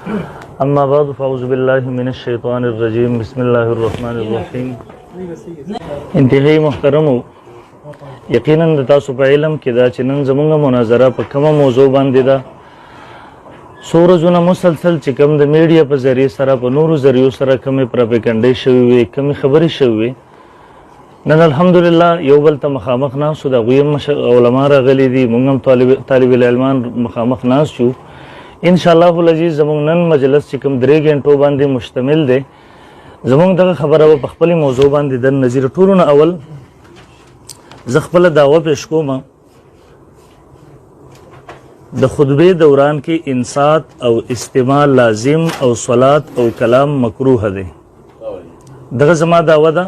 اما بعد فاعوذ باللہ من الشیطان الرجیم بسم اللہ الرحمن الرحیم. انتہائی محترم یقیناً د تاسو په علم کې دا چې نن زموږ مناظره په کومه موضوع باندې ده. څو ورځونه مسلسل چې کوم د میډیا په ذریعې سره په نورو ذریعو سره کومې پراپیګنډې شوې وې، کومې خبرې شوې وې، نن الحمدلله یو بل ته مخامخ ناست و. د هغوی هم علما راغلي دي، موږ هم طالب العلمان مخامخ ناست یو. انشاءالله العزیز زموږ نن مجلس چې کوم 3 غنټو باندې مشتمل دی، زموږ دغه خبره به په خپلې موضوع باندې در نظیر. ټولو نه اول زه خپله دعوه پیش کوم، د خطبې دوران کې انصات او استماع لازم او صلات او کلام مکروه دی. دغه زما دعوه ده.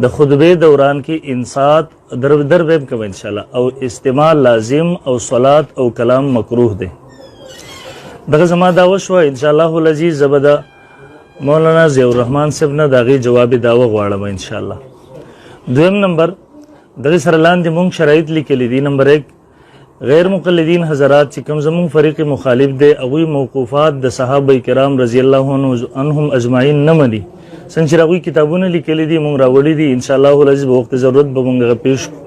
د خطبې دوران کې انصات در بیم کوم انشاءالله، او استماع لازم او صلات او کلام مکروه دی. دغه زما دعوه شوه. انشاءالله العزیز زه به د مولانا ضیاء الرحمن صاحب نه د هغې جوابي دعوه غواړم انشاءالله. دویم نمبر دغې سره لاندې مونږ شرایط لیکلي دي. نمبر 1 غیر مقلدین حضرات چې کوم زمونږ فریق مخالف دی، هغوی موقوفات د صحابه کرام رضی الله عنهم اجمعین نه مني. څنګه چې هغوی کتابونه لیکلي دي مونږ راوړي دي، انشاءالله العزیز په وخت ضرورت به مونږ هغه پیش کړو.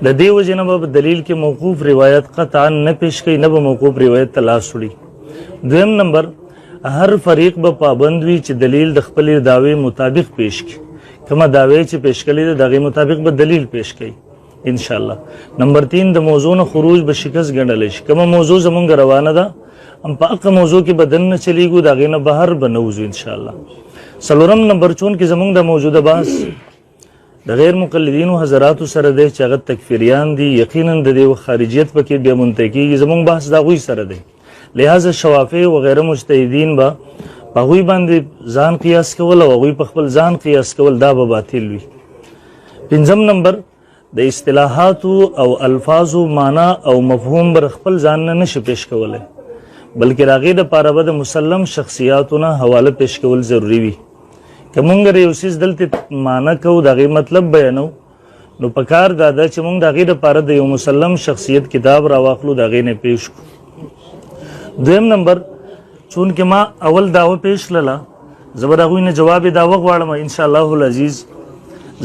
د دې وجې نه به دلیل کې موقوف روایت قطعا نه پیش کوي، نه به موقوف روایت ته لاس وړي. دویم نمبر هر فریق به پابند وي چې دلیل د خپلې دعوې مطابق پیش کړي. کومه دعوې چې پیش کړي ده د هغې مطابق به دلیل پیش کوي انشاءالله. نمبر 3 د موضوع نه خروج به شکست ګڼلی شي. کومه موضوع زمونږ روانه ده هم په هغه موضوع کې به دننه چلیږو، د هغې نه بهر به نه وځو انشاءالله. څلورم نمبر چون کې زمونږ د موجوده بحث د غیر مقلدینو حضراتو سره دی چې هغه تکفیریان دي، یقینا د دې خارجیت پکې بیا منتهی کېږي. زمونږ بحث د هغوی سره دی، لہذا شوافع وغیره مجتهدین به په هغوی باندې ځان قیاس کول او هغوی په خپل ځان قیاس کول، دا به باطل وي. پنځم نمبر د اصطلاحاتو او الفاظو معنا او مفهوم بر خپل ځان نه نشي پیش کولی، بلکې د هغې دپاره به د مسلم شخصیاتو نه حواله پیش کول ضروري وي. که مونږ یو څیز دلته معنا کوو، د هغې مطلب بیانو، نو په کار دا ده چې مونږ د هغې دپاره د یو مسلم شخصیت کتاب راواخلو، د هغې نه پیش کړو. دویم نمبر چونکې ما اول دعوه پیش کړله، زه به د هغوی نه جواب دعوه غواړم انشاءالله العزیز،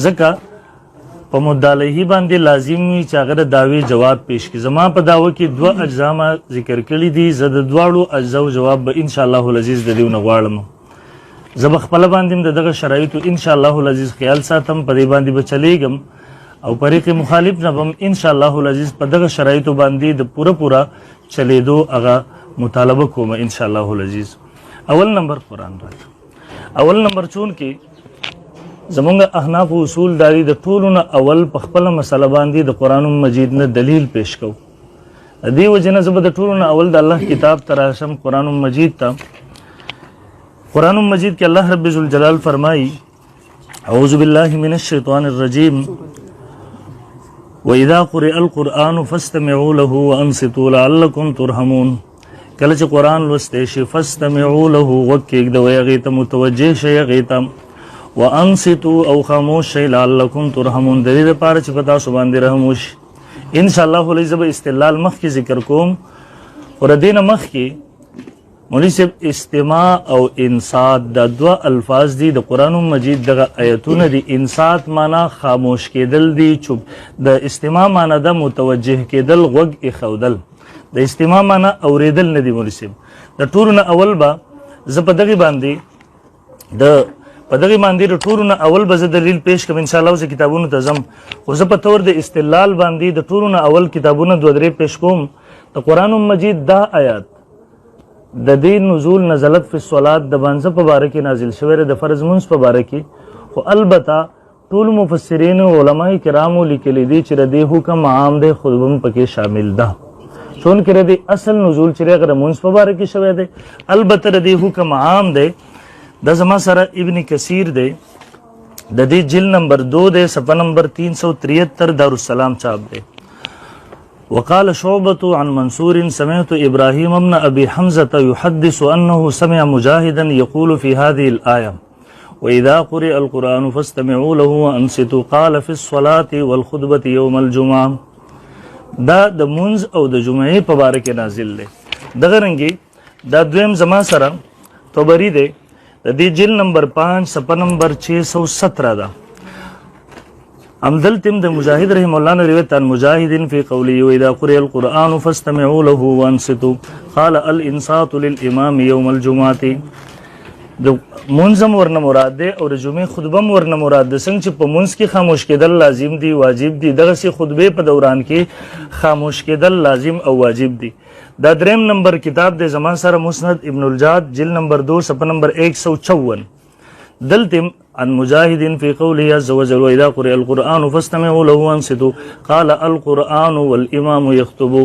ځکه په مدعا علیه باندې لازم وي چې هغه د دعوې جواب پیش کړي. زما په دعوه کې 2 اجزا ما ذکر کړي دي، زه د 2 اجزاو جواب به انشاءالله العزیز د دې نه غواړم. زه به خپله باندې هم د دغه شرایطو انشاءالله العزیز خیال ساتم، په دې باندې به چلیږم، او فریق مخالف نه به هم انشاءالله العزیز په دغه شرایطو باندې د پوره چلیدو هغه مطالبه کوم انشاءالله العزیز. اول نمبر قرآن راځه. اول نمبر چون کې زمونږ احناف اصول داری د ټولو نه اول په خپله مسله باندې د قرآن مجید نه دلیل پیش کوو. د دې وجې نه زه به د ټولو نه اول د الله کتاب ته راشم، قرآن مجید ته. قرآن مجید کې الله رب ذوالجلال فرمایي اعوذ بالله من الشیطان الرجیم وَإِذَا قُرِئَ الْقُرْآنُ فَاسْتَمِعُوا لَهُ وَأَنصِتُوا لَعَلَّكُمْ تُرْحَمُونَ. کله چې قرآن لوستی شي فاستمعوا له، غوږ کېږدوئ هغې ته، متوجه شئ هغې ته، وانصتوا او خاموش شئ لعلکم ترحمون، د دې دپاره چې په تاسو باندې رحم وشي. انشاءالله العزیز به استدلال مخکې ذکر کوم، خو د دې نه مخکې مولوي صاحب استماع او انصات دا 2 الفاظ دي د قرآن مجید دغه آیتونه دي. انصات معنا خاموش کېدل دي، چوپ. د استماع معنا ده متوجه کېدل، غوږ ایښودل. د استماع معنا اورېدل نه دي مولوي صاحب. د ټولو نه اول به زه په دغې باندې د ټولو نه اول به زه دلیل پیش کوم انشاءالله. زه کتابونو ته ځم، خو زه په طور د استدلال باندې د ټولو نه اول کتابونه 2-3 پیش کوم. د قرآن مجید دا آیات د دې نزول نزلت فی الصلات د بانځه په باره کې نازل شوی د فرض منځ په باره کې، خو البته ټول مفسرین او علماء کرامو لیکلي دي چې د دې حکم عام دی، خو هم پکې شامل ده. چونکې د دې اصل نزول چې هغه د منځ په باره کې شوی دی، البته د دې حکم عام دی. دا زما سره ابن کثیر دی، د دې جلد نمبر 2 دی، صفحه نمبر 373 دارالسلام چاپ دی. وقال شعبة عن منصور سمعت إبراهيم بن أبي حمزة يحدث أنه سمع مجاهدا يقول في هذه الآية وإذا قرئ القرآن فاستمعوا له وأنصتوا قال في الصلاة والخطبة يوم الجمعة. دا د منځ او د جمعې په باره کې نازل دی. دغه رنګي دا دویم زما سره طبری دی د دې جلد نمبر 5 صفحه نمبر 617 دا امدل تم د مجاهد رحم الله نے روایت عن مجاهد فی قوله واذا قرئ القرآن فاستمعوا له وانصتوا قال الانصات للامام يوم الجمعه د منظم ورنه مراد ده او د جمعې خطبه ورنه مراد ده څنګه چې په منځ کې خاموش کېدل لازم دي واجب دي دغه سي خطبه په دوران کې خاموش کېدل لازم او واجب دي دا دریم نمبر کتاب د زمان سره مسند ابن الجاد جلد نمبر 2 صفحه نمبر 154 دلتم عن مجاهد في قوله عز وجل واذا قرئ القرآن فاستمعوا له وانصتوا قال القرآن والامام يخطب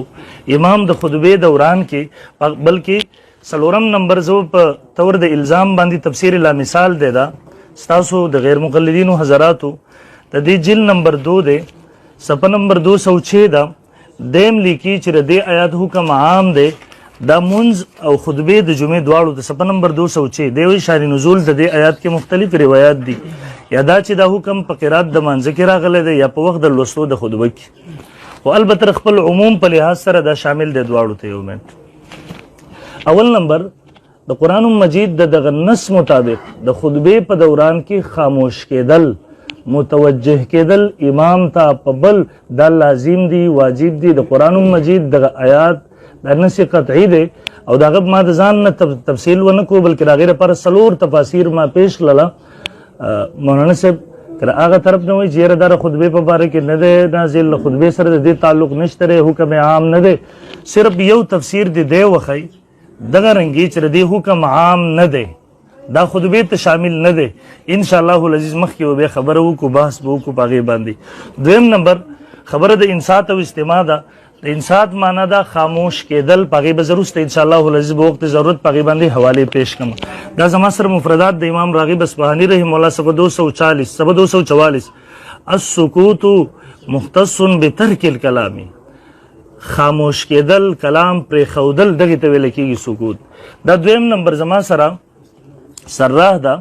امام د خطبه دوران کې بلکې سلورم نمبر زو په تور د الزام باندې تفسیر لا مثال دی دا ستاسو د غیر مقلدینو حضراتو د دې جلد نمبر 2 دی صفحه نمبر 206 دا دیم لیکي چې د آیات حکم عام دی دا منز او خطبه د جمعې دواړو د صفحه نمبر 206 دی شان نزول د دې آیات کې مختلف روایت دي یا دا چې دا حکم په قرات د منځ کې راغلی دی یا په وخت د لوستو د خطبه کې او البته خپل عموم په لحاظ سره دا شامل دی دواړو ته یو منټ اول نمبر د قرآن مجید دغه نص مطابق د خطبه په دوران کې خاموش کېدل متوجه کېدل امام ته په بل دا لازم دي واجب دي د قرآن مجید دغه آیات د نص قطعی دی او دغه ما د ځان نه تفصیل ونه کو بلکې راغیر پر سلور تفاسیر ما پیش لله مولانا صاحب تر هغه طرف نه وي چې دا خطبه په باره کې نه ده نازل خطبه سره د دې تعلق نشته حکم عام نه ده صرف یو تفسیر دی وخی دغه رنګي چې د حکم عام نه دی دا خطبه ته شامل نه دی ان شاء الله العزیز مخکې به خبره وکړو بحث به وکړو پاغي باندې دویم نمبر خبره د انصات او استماع ده د انصات معنا دا خاموش کېدل پاغي به ضرورت ان شاء الله العزیز به وخت ضرورت پاغي باندې حواله پیش کوم دا زما سره مفردات د امام راغب اصفهانی رحم الله صفحه 244 السکوت مختص بترک الكلام خاموش کېدل کلام پر خودل دغه ته ویل کېږي سکوت دا دویم نمبر زما سره سره دا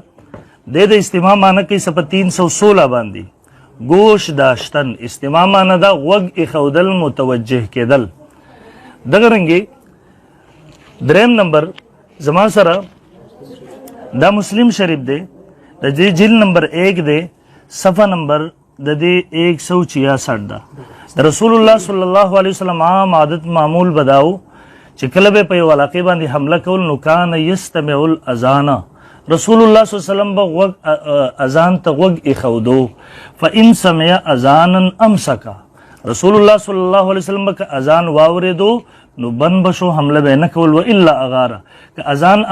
د استماع معنی کوي صفحه 316 باندې گوش داشتن استماع معنی دا غوږ خودل متوجه کېدل دغه رنګي دریم نمبر زما سره دا مسلم شریف دی د جلد نمبر 1 دی صفحه نمبر د دې 166 دا رسول الله صلی الله علیه وسلم عام عادت معمول بداو چې کله به په یو علاقه باندې حمله کول نو کان یستمع الاذان رسول الله صلی الله علیه وسلم به اذان ته غوږ ایښودو فان سمع اذانا امسکا رسول الله صلی الله علیه وسلم به اذان واوریدو نو بن بشو حمله به نه کول و الا اغاره که اذان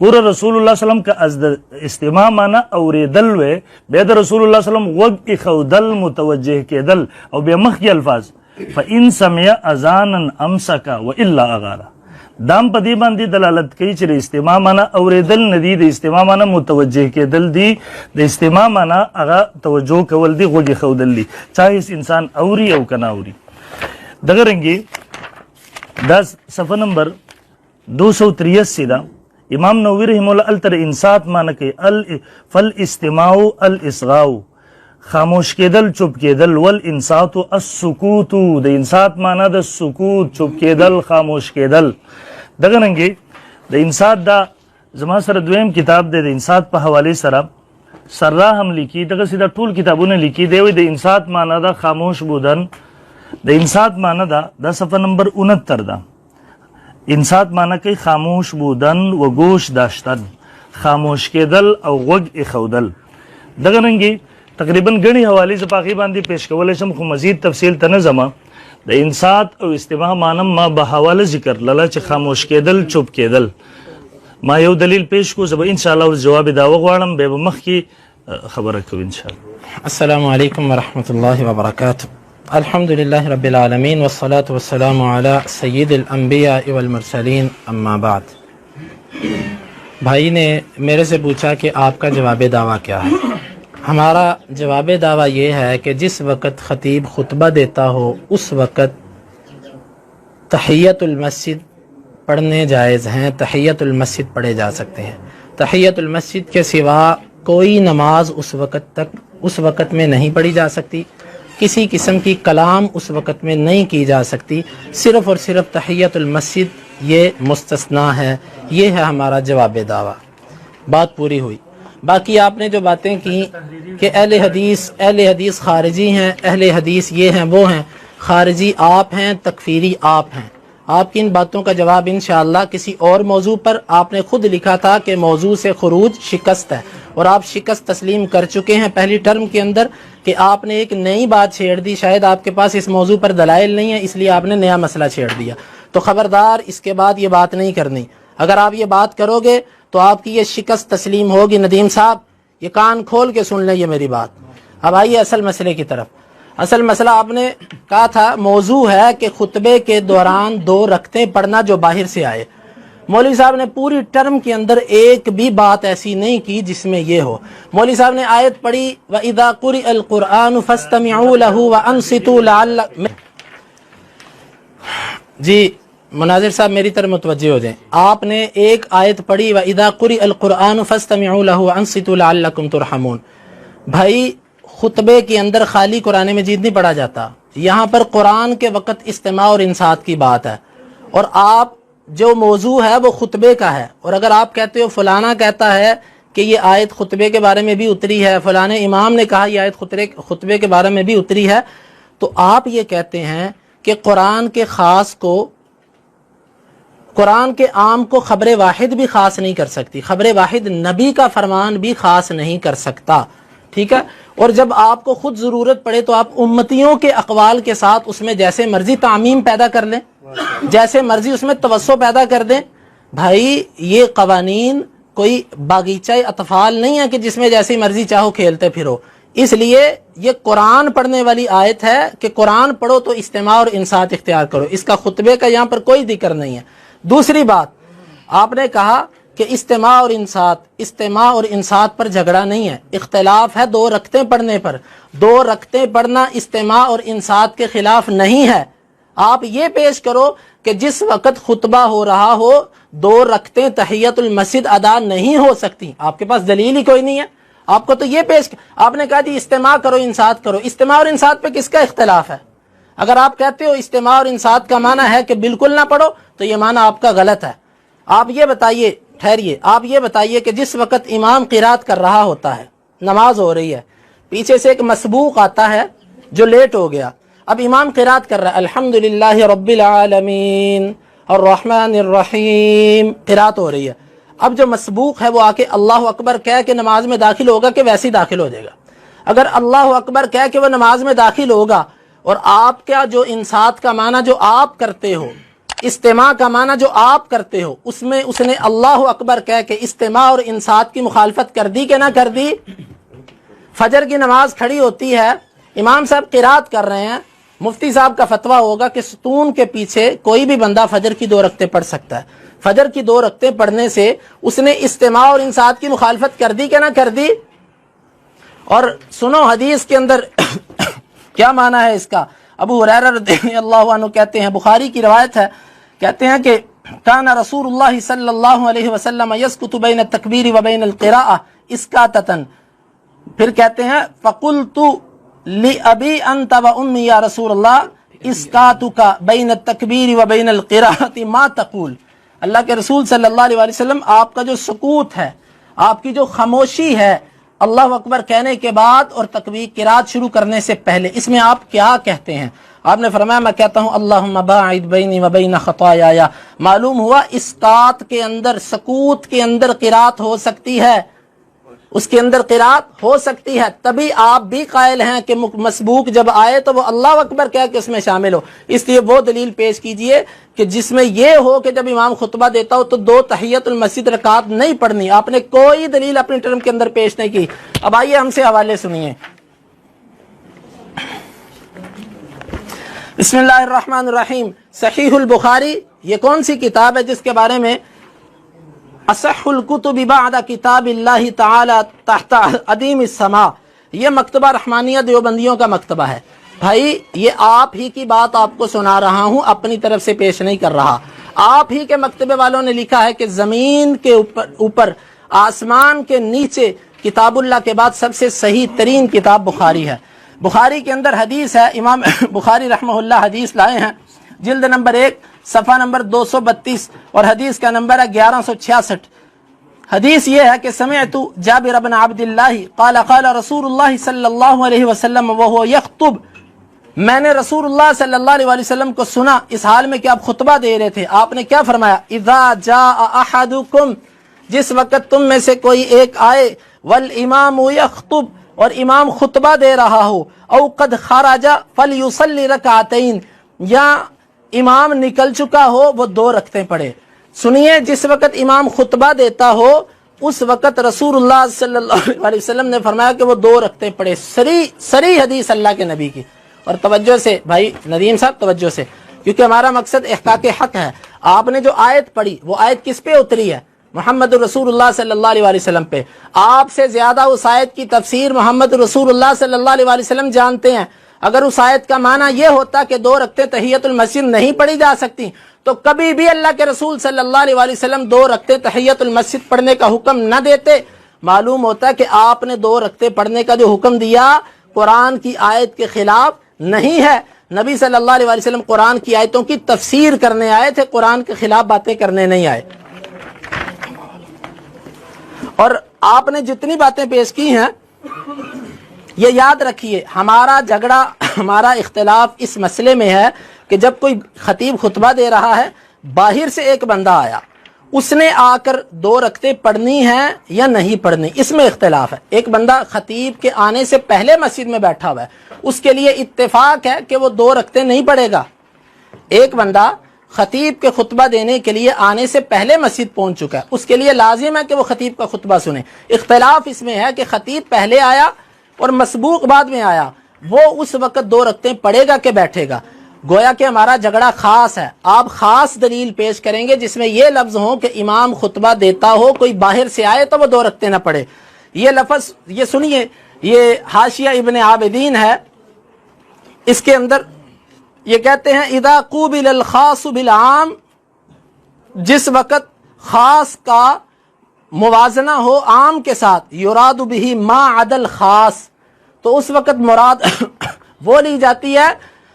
ګور رسول الله صلی الله علیه وسلم که از استماع معنا اوریدل و به د رسول الله صلی الله علیه وسلم غوږ ایښودل متوجه کېدل او به مخکې الفاظ فان سمع اذانا امسکا و الا اغاره دام په دې باندې دلالت کوي چې استماع معنا اوریدل ندی د استماع معنا متوجه کېدل دي د استماع معنا هغه توجه کول دي غوږ ایښودل دي چاهے انسان اوري او کنه اوري دغه رنګي دا صفحه نمبر 283 دا امام نووي رحم الله التر انصات معنی کوي فالاستماع الاصغاء خاموش کېدل چوپ کېدل ول انصات السکوت د انصات معنی د سکوت چوپ کېدل خاموش کېدل دغه رنګي د انصات دا زما سره دویم کتاب دی د انصات په حواله سره هم لیکي دغه سیده ټول کتابونه لیکي دی د انصات معنی دا خاموش بودن د انصات معنی دا صفحه نمبر 69 دا انصات معنی کوي خاموش بودن و گوش داشتن خاموش کېدل او غوږ ایښودل دغه رنګي تقریبا غني حواله ز پاغي باندې پیش کول شم خو مزید تفصیل ته نه زما د انصات او استماع معنی ما به حواله ذکر لاله چې خاموش کېدل چوپ کېدل ما یو دلیل پیش کو زب ان شاء الله جواب دا وغواړم به مخ کی خبره کوم ان شاء الله السلام علیکم ورحمۃ اللہ وبرکاتہ الحمد لله رب العالمین والصلاة والسلام علی سید الانبیاء والمرسلین اما بعد بھائی نے میرے سے پوچھا کہ آپ کا جواب دعویٰ کیا ہے ہمارا جواب دعویٰ یہ ہے کہ جس وقت خطیب خطبہ دیتا ہو اس وقت تحیت المسجد پڑھنے جائز ہیں تحیت المسجد پڑھے جا سکتے ہیں تحیت المسجد کے سوا کوئی نماز اس وقت میں نہیں پڑھی جا سکتی کسی قسم کی کلام اس وقت میں نہیں کی جا سکتی، صرف اور صرف تحیت المسجد یہ مستثنا ہے۔ یہ ہے ہمارا جواب دعویٰ۔ بات پوری ہوئی۔ باقی آپ نے جو باتیں کی کہ اہل حدیث خارجی ہیں، اہل حدیث یہ ہیں وہ ہیں، خارجی آپ ہیں، تکفیری آپ ہیں، آپ کی ان باتوں کا جواب انشاءاللہ کسی اور موضوع پر۔ آپ نے خود لکھا تھا کہ موضوع سے خروج شکست ہے، اور آپ شکست تسلیم کر چکے ہیں پہلی ٹرم کے اندر کہ آپ نے ایک نئی بات چھیڑ دی۔ شاید آپ کے پاس اس موضوع پر دلائل نہیں ہے، اس لیے آپ نے نیا مسئلہ چھیڑ دیا۔ تو خبردار اس کے بعد یہ بات نہیں کرنی۔ اگر آپ یہ بات کرو گے تو آپ کی یہ شکست تسلیم ہوگی۔ ندیم صاحب یہ کان کھول کے سن لیں یہ میری بات۔ اب آئیے اصل مسئلے کی طرف۔ اصل مسئلہ آپ نے کہا تھا موضوع ہے کہ خطبے کے دوران 2 رکعتیں پڑھنا جو باہر سے آئے۔ مولوی صاحب نے پوری ٹرم کے اندر ایک بھی بات ایسی نہیں کی جس میں یہ ہو۔ مولوی صاحب نے آیت پڑھی وَإِذَا قُرِئَ الْقُرْآنُ فَاسْتَمِعُوا لَهُ وَأَنصِتُوا لَعَلَّكُمْ۔ جی مناظر صاحب میری طرف متوجہ ہو جائیں۔ آپ نے ایک آیت پڑھی وَإِذَا قُرِئَ الْقُرْآنُ فَاسْتَمِعُوا لَهُ وَأَنصِتُوا لَعَلَّكُمْ تُرْحَمُونَ۔ بھائی خطبے کے اندر خالی قرآن مجید نہیں پڑھا جاتا، یہاں پر قرآن کے وقت استماع اور انصات کی بات ہے، اور آپ جو موضوع ہے وہ خطبے کا ہے، اور اگر آپ کہتے ہو فلانا کہتا ہے کہ یہ آیت خطبے کے بارے میں بھی اتری ہے، فلانے امام نے کہا یہ آیت خطبے کے بارے میں بھی اتری ہے، تو آپ یہ کہتے ہیں کہ قرآن کے خاص کو، قرآن کے عام کو خبر واحد بھی خاص نہیں کر سکتی، خبر واحد نبی کا فرمان بھی خاص نہیں کر سکتا، ٹھیک ہے؟ اور جب آپ کو خود ضرورت پڑے تو آپ امتیوں کے اقوال کے ساتھ اس میں جیسے مرضی تعمیم پیدا کر لیں، جیسے مرضی اس میں توسع پیدا کر دیں۔ بھائی یہ قوانین کوئی باغیچہ اطفال نہیں ہے کہ جس میں جیسی مرضی چاہو کھیلتے پھرو۔ اس لیے یہ قرآن پڑھنے والی آیت ہے کہ قرآن پڑھو تو استماع اور انصات اختیار کرو، اس کا خطبے کا یہاں پر کوئی ذکر نہیں ہے۔ دوسری بات آپ نے کہا کہ استماع اور انصات پر جھگڑا نہیں ہے، اختلاف ہے 2 رکعتیں پڑھنے پر۔ 2 رکعتیں پڑھنا استماع اور انصات کے خلاف نہیں ہے۔ آپ یہ پیش کرو کہ جس وقت خطبہ ہو رہا ہو 2 رکعتیں تحیت المسجد ادا نہیں ہو سکتی، آپ کے پاس دلیل ہی کوئی نہیں ہے۔ آپ کو تو یہ آپ نے کہا جی استماع کرو انصات کرو، استماع اور انصات پہ کس کا اختلاف ہے؟ اگر آپ کہتے ہو استماع اور انصات کا معنی ہے کہ بالکل نہ پڑھو تو یہ معنی آپ کا غلط ہے۔ آپ یہ بتائیے، ٹھہریے، آپ یہ بتائیے کہ جس وقت امام قرات کر رہا ہوتا ہے، نماز ہو رہی ہے، پیچھے سے ایک مسبوق آتا ہے جو لیٹ ہو گیا، اب امام قرات کر رہا ہے الحمدللہ رب العالمین الرحمن الرحیم، قرات ہو رہی ہے، اب جو مسبوق ہے وہ آ کے اللہ اکبر کہہ کے نماز میں داخل ہوگا کہ ویسے ہی داخل ہو جائے گا؟ اگر اللہ اکبر کہہ کے وہ نماز میں داخل ہوگا اور آپ کا جو انصات کا معنی جو آپ کرتے ہو، استماع کا معنی جو آپ کرتے ہو، اس میں اس نے اللہ اکبر کہہ کے استماع اور انصات کی مخالفت کر دی کہ نہ کر دی؟ فجر کی نماز کھڑی ہوتی ہے، امام صاحب قرات کر رہے ہیں، مفتی صاحب کا فتویٰ ہوگا کہ ستون کے پیچھے کوئی بھی بندہ فجر کی 2 رکعتیں پڑھ سکتا ہے، فجر کی 2 رکعتیں پڑھنے سے اس نے استماع اور انصات کی مخالفت کر دی کہ نہ کر دی؟ اور سنو حدیث کے اندر کیا معنی ہے اس کا؟ ابو ہریرہ رضی اللہ عنہ کہتے ہیں، بخاری کی روایت ہے، کہتے ہیں کہ کان رسول اللہ صلی اللہ علیہ وسلم یسکت بین التکبیر و بین القراءہ اسکاتۃ، پھر کہتے ہیں فقلت لأبی انت و امی یا رسول اللہ اسکاتک بین التکبیر و بین القراءۃ ما تقول، اللہ کے رسول صلی اللہ علیہ وسلم آپ کا جو سکوت ہے، آپ کی جو خاموشی ہے اللہ اکبر کہنے کے بعد اور تکبیر قرات شروع کرنے سے پہلے، اس میں آپ کیا کہتے ہیں؟ آپ نے فرمایا میں کہتا ہوں اللہم باعد بینی و بین خطایایا۔ معلوم ہوا اسقاط کے اندر، سکوت کے اندر قرات ہو سکتی ہے، اس کے اندر قرات ہو سکتی ہے، تبھی آپ بھی قائل ہیں کہ مسبوق جب آئے تو وہ اللہ اکبر کہہ کے اس میں شامل ہو۔ اس لیے وہ دلیل پیش کیجئے کہ جس میں یہ ہو کہ جب امام خطبہ دیتا ہو تو 2 تحیت المسجد رکعات نہیں پڑھنی۔ آپ نے کوئی دلیل اپنی ٹرم کے اندر پیش نہیں کی۔ اب آئیے ہم سے حوالے سنیے۔ بسم اللہ الرحمن الرحیم۔ صحیح البخاری یہ کون سی کتاب ہے جس کے بارے میں اصح الکتب بعد کتاب اللہ تعالی تحت عدیم السماء، یہ مکتبہ رحمانیہ دیوبندیوں کا مکتبہ ہے۔ بھائی یہ آپ ہی کی بات آپ کو سنا رہا ہوں، اپنی طرف سے پیش نہیں کر رہا۔ آپ ہی کے مکتبے والوں نے لکھا ہے کہ زمین کے اوپر آسمان کے نیچے کتاب اللہ کے بعد سب سے صحیح ترین کتاب بخاری ہے۔ بخاری کے اندر حدیث ہے، امام بخاری رحمہ اللہ حدیث لائے ہیں، جلد نمبر 1 صفحہ نمبر 232 اور حدیث کا نمبر ہے 1166۔ حدیث یہ ہے کہ سمعت جابر بن عبد اللہ قال قال رسول اللہ صلی اللہ علیہ وسلم وهو یخطب، میں نے رسول اللہ صلی اللہ علیہ وسلم کو سنا اس حال میں کہ آپ خطبہ دے رہے تھے، آپ نے کیا فرمایا، اذا جاء احدکم، جس وقت تم میں سے کوئی ایک آئے، والامام یخطب، اور امام خطبہ دے رہا ہو، او قد خرج فلیصلی رکعتین، یا امام نکل چکا ہو وہ 2 رکعتیں پڑھے۔ سنیے، جس وقت امام خطبہ دیتا ہو اس وقت رسول اللہ صلی اللہ علیہ وسلم نے فرمایا کہ وہ 2 رکعتیں پڑھے۔ صریح حدیث اللہ کے نبی کی۔ اور توجہ سے بھائی ندیم صاحب، توجہ سے، کیونکہ ہمارا مقصد احقاق حق ہے۔ آپ نے جو آیت پڑھی وہ آیت کس پہ اتری ہے؟ محمد رسول اللہ صلی اللہ علیہ وسلم پہ۔ آپ سے زیادہ اس آیت کی تفسیر محمد رسول اللہ صلی اللہ علیہ وسلم جانتے ہیں۔ اگر اس آیت کا معنی یہ ہوتا کہ 2 رکعتیں تحیۃ المسجد نہیں پڑھی جا سکتی تو کبھی بھی اللہ کے رسول صلی اللہ علیہ وسلم 2 رکعتیں تحیۃ المسجد پڑھنے کا حکم نہ دیتے۔ معلوم ہوتا ہے کہ آپ نے 2 رکعتیں پڑھنے کا جو حکم دیا قرآن کی آیت کے خلاف نہیں ہے۔ نبی صلی اللہ علیہ وسلم قرآن کی آیتوں کی تفسیر کرنے آئے تھے، قرآن کے خلاف باتیں کرنے نہیں آئے۔ اور آپ نے جتنی باتیں پیش کی ہیں یہ یاد رکھیے، ہمارا جھگڑا، ہمارا اختلاف اس مسئلے میں ہے کہ جب کوئی خطیب خطبہ دے رہا ہے، باہر سے ایک بندہ آیا، اس نے آ کر 2 رکعتیں پڑھنی ہیں یا نہیں پڑھنی، اس میں اختلاف ہے۔ ایک بندہ خطیب کے آنے سے پہلے مسجد میں بیٹھا ہوا ہے، اس کے لیے اتفاق ہے کہ وہ 2 رکعتیں نہیں پڑھے گا۔ ایک بندہ خطیب کے خطبہ دینے کے لیے آنے سے پہلے مسجد پہنچ چکا ہے، اس کے لیے لازم ہے کہ وہ خطیب کا خطبہ سنے۔ اختلاف اس میں ہے کہ خطیب پہلے آیا اور مسبوق بعد میں آیا، وہ اس وقت 2 رکعتیں پڑھے گا کہ بیٹھے گا۔ گویا کہ ہمارا جھگڑا خاص ہے، آپ خاص دلیل پیش کریں گے جس میں یہ لفظ ہو کہ امام خطبہ دیتا ہو، کوئی باہر سے آئے تو وہ 2 رکعتیں نہ پڑھے۔ یہ لفظ یہ سنیے، یہ حاشیہ ابن عابدین ہے، اس کے اندر یہ کہتے ہیں اذا قوبل الخاص بالعام، جس وقت خاص کا موازنہ ہو عام کے ساتھ، یراد به ما عدا الخاص، تو اس وقت مراد وہ لی جاتی ہے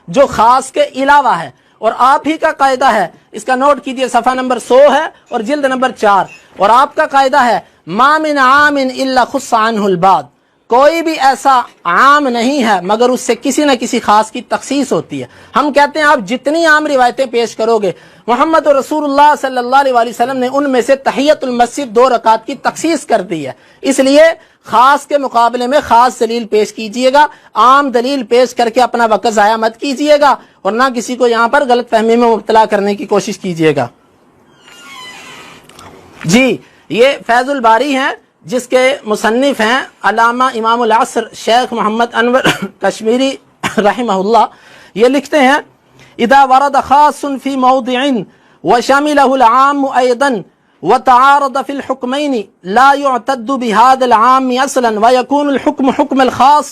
جو خاص کے علاوہ ہے۔ اور آپ ہی کا قاعدہ ہے، اس کا نوٹ کیجئے، صفحہ نمبر 100 ہے اور جلد نمبر 4، اور آپ کا قاعدہ ہے ما من عام الا خص عنہ البعض، کوئی بھی ایسا عام نہیں ہے مگر اس سے کسی نہ کسی خاص کی تخصیص ہوتی ہے۔ ہم کہتے ہیں آپ جتنی عام روایتیں پیش کرو گے، محمد رسول اللہ صلی اللہ علیہ وسلم نے ان میں سے تحیۃ المسجد 2 رکعات کی تخصیص کر دی ہے، اس لیے خاص کے مقابلے میں خاص دلیل پیش کیجئے گا، عام دلیل پیش کر کے اپنا وقت ضائع مت کیجئے گا اور نہ کسی کو یہاں پر غلط فہمی میں مبتلا کرنے کی کوشش کیجئے گا۔ جی، یہ فیض الباری ہیں جس کے مصنف ہیں علامہ امام العصر شیخ محمد انور کشمیری رحمہ اللہ۔ یہ لکھتے ہیں اذا ورد خاص فی موضع وشملہ العام ایضا وتعارض في الحكمين لا يعتد بهذا العام اصلا ويكون الحكم حكم الخاص،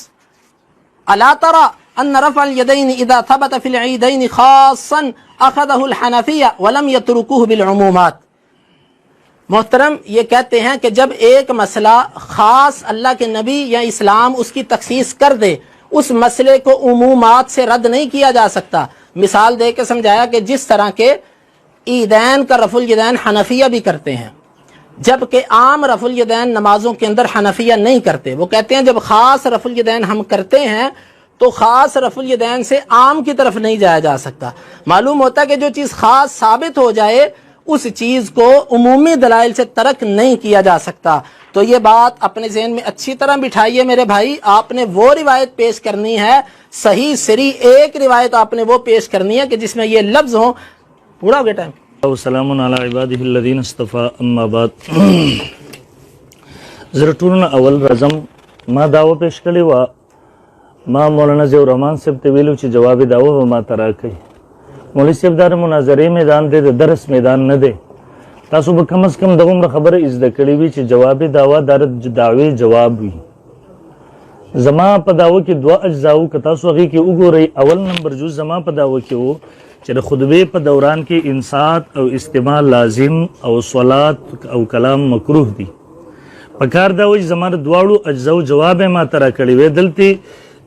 الا ترى ان رفع اليدين اذا ثبت في العيدين خاصا اخذه الحنفية ولم يتركوه بالعمومات۔ محترم، یہ کہتے ہیں کہ جب ایک مسئلہ خاص اللہ کے نبی یا اسلام اس کی تخصیص کر دے، اس مسئلے کو عمومات سے رد نہیں کیا جا سکتا۔ مثال دے کے سمجھایا کہ جس طرح کے عیدین کا رفع الیدین حنفیہ بھی کرتے ہیں، جبکہ عام رفع الیدین نمازوں کے اندر حنفیہ نہیں کرتے۔ وہ کہتے ہیں جب خاص رفع الیدین ہم کرتے ہیں تو خاص رفع الیدین سے عام کی طرف نہیں جایا جا سکتا۔ معلوم ہوتا ہے کہ جو چیز خاص ثابت ہو جائے اس چیز کو عمومی دلائل سے ترک نہیں کیا جا سکتا۔ تو یہ بات اپنے ذہن میں اچھی طرح بٹھائیے میرے بھائی، آپ نے وہ روایت پیش کرنی ہے، صحیح سری ایک روایت آپ نے وہ پیش کرنی ہے کہ جس میں یہ لفظ ہوں۔ پورا ہو گیا ٹائم؟ وسلام علی عباده الذین اصطفى، اما بعد۔ زرطولنا اول رزم ما دعوه پیش کړی و، ما مولانا ضیاء الرحمن صاحب ته ویلو چې جواب دعوه به ما ته راکړي۔ مولوی صاحب دا مناظرې میدان دی، د درس میدان نه دی، تاسو به کم از کم دغومره خبره زده کړې وي چې جواب دعوه د دعوې جواب وي۔ زما په دعوه کې 2 اجزاو که تاسو هغې کې وګورئ، اول نمبر جز زما په دعوه کې و چې د خطبې په دوران کې انصات او استماع لازم او صلات او کلام مکروه دي۔ پکار دا و چې زما د 2 اجزاو جواب یې ما ته راکړی وی، دلته